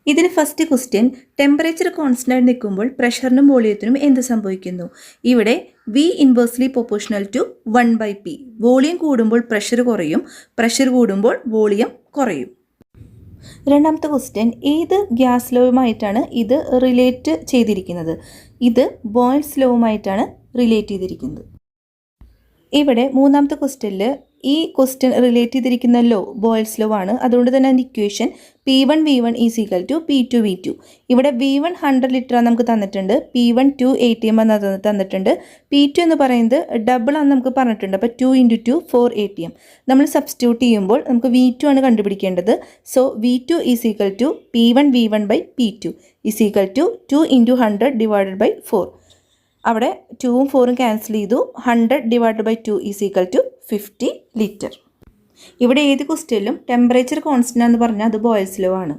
ഇതിൽ first question temperature constant ആയി നിൽക്കുമ്പോൾ പ്രഷറിനും വോളിയത്തിനും എന്ത് സംഭവിക്കുന്നു? ഇവിടെ V inversely proportional to 1/P. Volume കൂടുമ്പോൾ പ്രഷർ കുറയും, പ്രഷർ കൂടുമ്പോൾ വോളിയം കുറയും. രണ്ടാമത്തെ ക്വസ്റ്റ്യൻ ഏത് ഗ്യാസ് ലോവുമായിട്ടാണ് ഇത് റിലേറ്റ് ചെയ്തിരിക്കുന്നത്? ഇത് ബോയ്ൽസ് ലോവുമായിട്ടാണ് റിലേറ്റ് ചെയ്തിരിക്കുന്നത്. ഇവിടെ മൂന്നാമത്തെ ക്വസ്റ്റ്യനിൽ ഈ ക്വസ്റ്റ്യൻ റിലേറ്റ് ചെയ്തിരിക്കുന്ന ലോ ബോയ്ൽസ് ലോ ആണ്. അതുകൊണ്ട് തന്നെ അതിൻ്റെ equation P1 V1 is equal to P2 V2. ഇവിടെ V1 100 ലിറ്റർ നമുക്ക് തന്നിട്ടുണ്ട്, P1 2 ATM എന്ന് തന്നിട്ടുണ്ട്. P2 എന്ന് പറയുന്നത് ഡബിൾ ആണെന്ന് നമുക്ക് പറഞ്ഞിട്ടുണ്ട്. അപ്പോൾ 2 × 2 4 ATM. നമ്മൾ സബ്സ്റ്റിറ്റ്യൂട്ട് ചെയ്യുമ്പോൾ നമുക്ക് V2 ആണ് കണ്ടുപിടിക്കേണ്ടത്. So V2 is equal to P1 V1 P2 is equal to 2 × 100 divided by 4. അവിടെ 2ഉം 4ഉം ക്യാൻസൽ ചെയ്തു. 100 divided by 2 is equal to 50 litre. ഇവിടെ ഏത് ക്വസ്റ്റ്യനിലും ടെമ്പറേച്ചർ കോൺസ്റ്റന്റ് എന്ന് പറഞ്ഞാൽ അത് ബോയ്ൽസ് ലോ ആണ്.